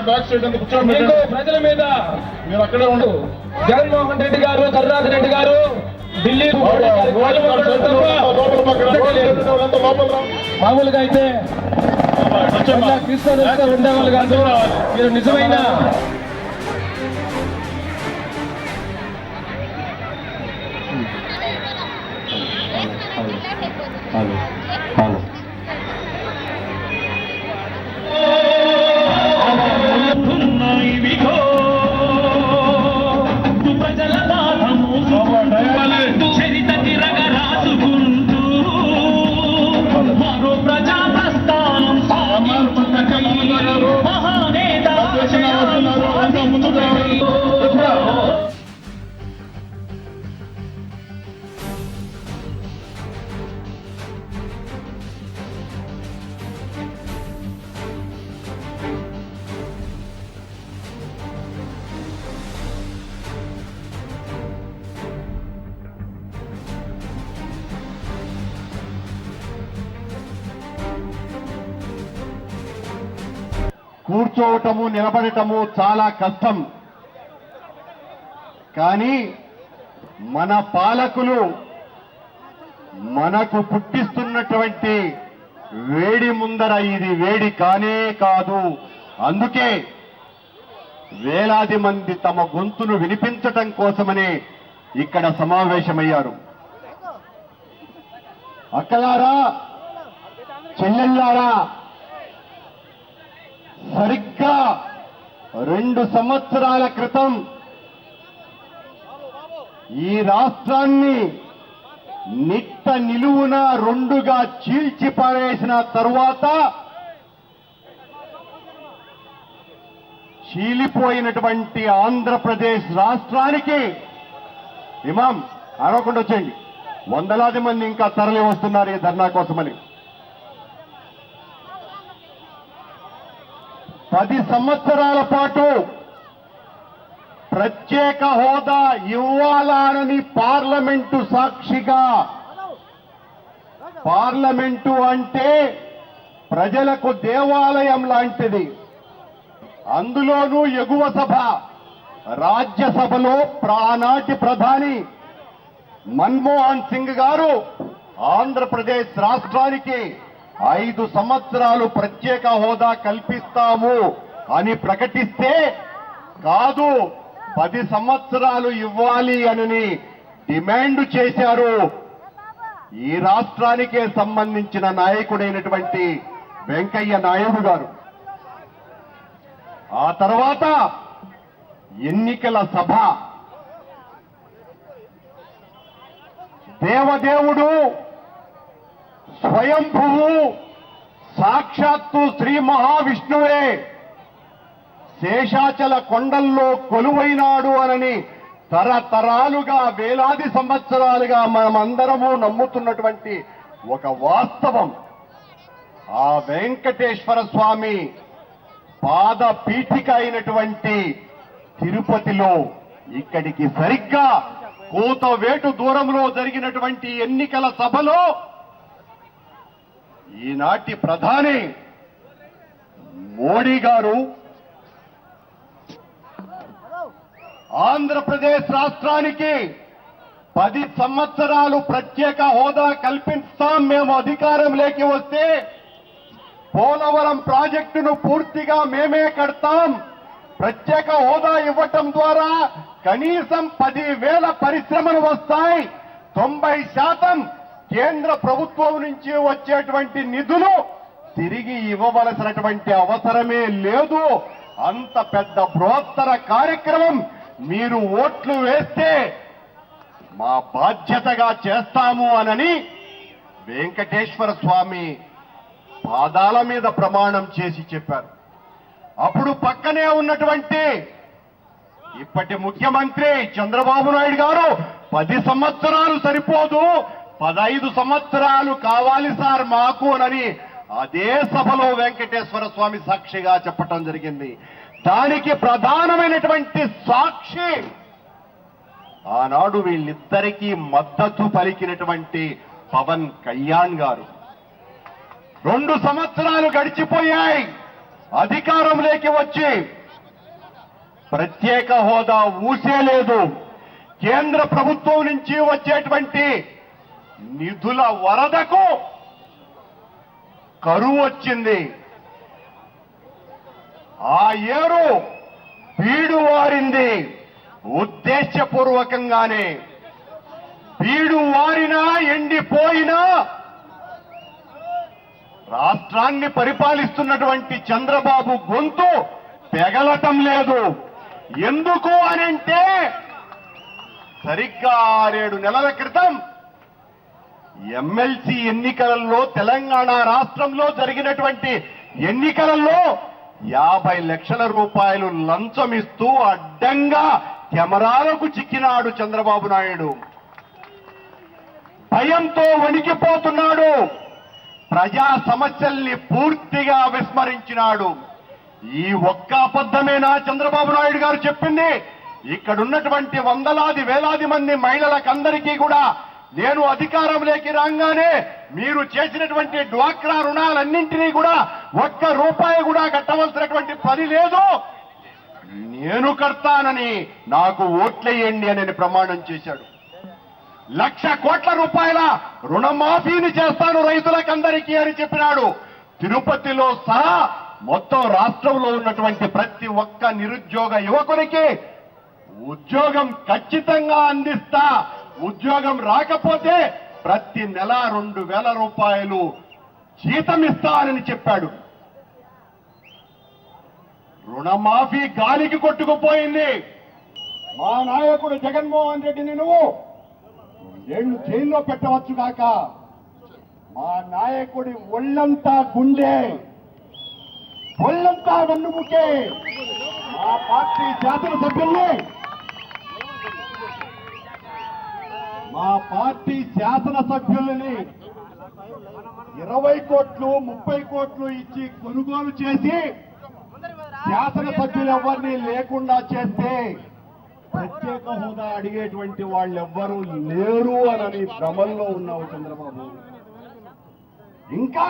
Back side అంతా కూర్చోండి. ప్రజల మీద మీరు అక్కడే ఉండవు. జగన్మోహన్ రెడ్డి గారు, కరుణాకర్ రెడ్డి గారు ఢిల్లీ మామూలుగా అయితే తీసుకొని ఉండేవాళ్ళు కాదు. మీరు నిజమైన కూర్చోవటము నిలబడటము చాలా కష్టం. కానీ మన పాలకులు మనకు పుట్టిస్తున్నటువంటి వేడి ముందర ఇది వేడి కానే కాదు. అందుకే వేలాది మంది తమ గొంతును వినిపించటం కోసమని ఇక్కడ సమావేశమయ్యారు. అక్కలారా, చెల్లెల్లారా, సరిగ్గా 2 సంవత్సరాల క్రితం ఈ రాష్ట్రాన్ని నిట్ట నిలువున 2గా చీల్చిపారేసిన తరువాత చీలిపోయినటువంటి ఆంధ్రప్రదేశ్ రాష్ట్రానికి ఇమాం అరవకుండా వచ్చేయండి, వందలాది మంది ఇంకా తరలి వస్తున్నారు ఈ ధర్నా కోసమని. 10 సంవత్సరాల పాటు ప్రత్యేక హోదా ఇవ్వాలని పార్లమెంటు సాక్షిగా, పార్లమెంటు అంటే ప్రజలకు దేవాలయం లాంటిది, అందులోనూ ఎగువ సభ రాజ్యసభలో ఆనాటి ప్రధాని మన్మోహన్ సింగ్ గారు ఆంధ్రప్రదేశ్ రాష్ట్రానికి 5 సంవత్సరాలు ప్రత్యేక హోదా కల్పిస్తాము అని ప్రకటిస్తే, కాదు 10 సంవత్సరాలు ఇవ్వాలి అని డిమాండ్ చేశారు ఈ రాష్ట్రానికే సంబంధించిన నాయకుడైనటువంటి వెంకయ్య నాయుడు గారు. ఆ తర్వాత ఎన్నికల సభ, దేవదేవుడు స్వయంభువు సాక్షాత్తు శ్రీ మహావిష్ణువే శేషాచల కొండల్లో కొలువైనాడు అనని తరతరాలుగా వేలాది సంవత్సరాలుగా మనమందరము నమ్ముతున్నటువంటి ఒక వాస్తవం. ఆ వెంకటేశ్వర స్వామి పాద పీఠిక అయినటువంటి తిరుపతిలో ఇక్కడికి సరిగ్గా కూతవేటు దూరంలో జరిగినటువంటి ఎన్నికల సభలో ఈనాటి ప్రధాని మోడీ గారు ఆంధ్రప్రదేశ్ రాష్ట్రానికి 10 సంవత్సరాలు ప్రత్యేక హోదా కల్పిస్తాం, మేము అధికారంలోకి వస్తే పోలవరం ప్రాజెక్టును పూర్తిగా మేమే కడతాం, ప్రత్యేక హోదా ఇవ్వటం ద్వారా కనీసం 10,000 పరిశ్రమలు వస్తాయి, 90% కేంద్ర ప్రభుత్వం నుంచి వచ్చేటువంటి నిధులు తిరిగి ఇవ్వవలసినటువంటి అవసరమే లేదు, అంత పెద్ద బృహత్తర కార్యక్రమం మీరు ఓట్లు వేస్తే మా బాధ్యతగా చేస్తాము అనని వెంకటేశ్వర స్వామి పాదాల మీద ప్రమాణం చేసి చెప్పారు. అప్పుడు పక్కనే ఉన్నటువంటి ఇప్పటి ముఖ్యమంత్రి చంద్రబాబు నాయుడు గారు 10 సంవత్సరాలు సరిపోదు, 15 సంవత్సరాలు కావాలి సార్ మాకు అని అదే సభలో వెంకటేశ్వర స్వామి సాక్షిగా చెప్పటం జరిగింది. దానికి ప్రధానమైనటువంటి సాక్షి ఆనాడు వీళ్ళిద్దరికీ మద్దతు పలికినటువంటి పవన్ కళ్యాణ్ గారు. 2 సంవత్సరాలు గడిచిపోయాయి అధికారంలోకి వచ్చి. ప్రత్యేక హోదా ఊసే లేదు. కేంద్ర ప్రభుత్వం నుంచి వచ్చేటువంటి నిధుల వరదకు కరువు వచ్చింది. ఆ ఏరు బీడు వారింది. ఉద్దేశపూర్వకంగానే బీడు వారినా ఎండిపోయినా రాష్ట్రాన్ని పరిపాలిస్తున్నటువంటి చంద్రబాబు గొంతు పెగలటం లేదు. ఎందుకు అనంటే సరిగ్గా 6-7 నెలల క్రితం ఎమ్మెల్సీ ఎన్నికలలో తెలంగాణ రాష్ట్రంలో జరిగినటువంటి ఎన్నికలలో 50 లక్షల రూపాయలు లంచం ఇస్తూ అడ్డంగా కెమెరాలకు చిక్కినాడు చంద్రబాబు నాయుడు. భయంతో వణికిపోతున్నాడు. ప్రజా సమస్యల్ని పూర్తిగా విస్మరించినాడు. ఈ ఒక్క అబద్ధమేనా చంద్రబాబు నాయుడు గారు చెప్పింది? ఇక్కడున్నటువంటి వందలాది వేలాది మంది మహిళలకందరికీ కూడా నేను అధికారంలోకి రాగానే మీరు చేసినటువంటి డ్వాక్రా రుణాలన్నింటినీ కూడా ₹1 కూడా కట్టవలసినటువంటి పని లేదు, నేను కడతానని నాకు ఓట్లేయండి అని ప్రమాణం చేశాడు. ₹1,00,000 కోట్ల రుణమాఫీని చేస్తాను రైతులకందరికీ అని చెప్పినాడు. తిరుపతిలో సహా మొత్తం రాష్ట్రంలో ఉన్నటువంటి ప్రతి ఒక్క నిరుద్యోగ యువకునికి ఉద్యోగం ఖచ్చితంగా అందిస్తా, ఉద్యోగం రాకపోతే ప్రతి నెల ₹2,000 జీతం ఇస్తానని చెప్పాడు. రుణమాఫీ గాలికి కొట్టుకుపోయింది. మా నాయకుడు జగన్మోహన్ రెడ్డిని నువ్వు 2 ఏళ్లు జైల్లో పెట్టవచ్చు కాక, మా నాయకుడి ఒళ్ళంతా గుండె, ఒళ్ళంతా వెన్నుముకే మా పార్టీ శాసనసభ్యుల్ని 20 కోట్లు 30 కోట్లు ఇచ్చి కొనుగోలు చేసి శాసనసభ్యులు ఎవరిని లేకుండా చేస్తే ప్రత్యేక హోదా అడిగేటువంటి వాళ్ళెవ్వరూ లేరు అని భ్రమల్లో ఉన్నావు చంద్రబాబు. ఇంకా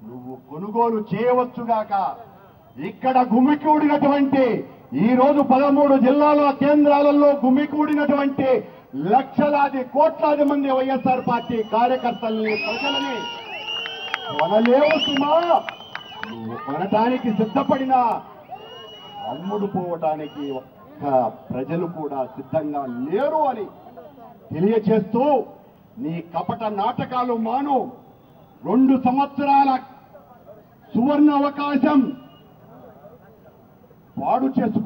నువ్వు కొనుగోలు చేయవచ్చుగాక. ఇక్కడ గుమికూడినటువంటి ఈ రోజు 13 జిల్లాల కేంద్రాలలో గుమికూడినటువంటి లక్షలాది కోట్లాది మంది వైఎస్ఆర్ పార్టీ కార్యకర్తల్ని ప్రజలని కొనలేవు సుమా. నువ్వు కొనటానికి సిద్ధపడినా అమ్ముడు పోవటానికి ఒక్క ప్రజలు కూడా సిద్ధంగా లేరు అని తెలియచేస్తూ నీ కపట నాటకాలు మాను. 2 సంవత్సరాల సువర్ణ అవకాశం పాడు చేసుకు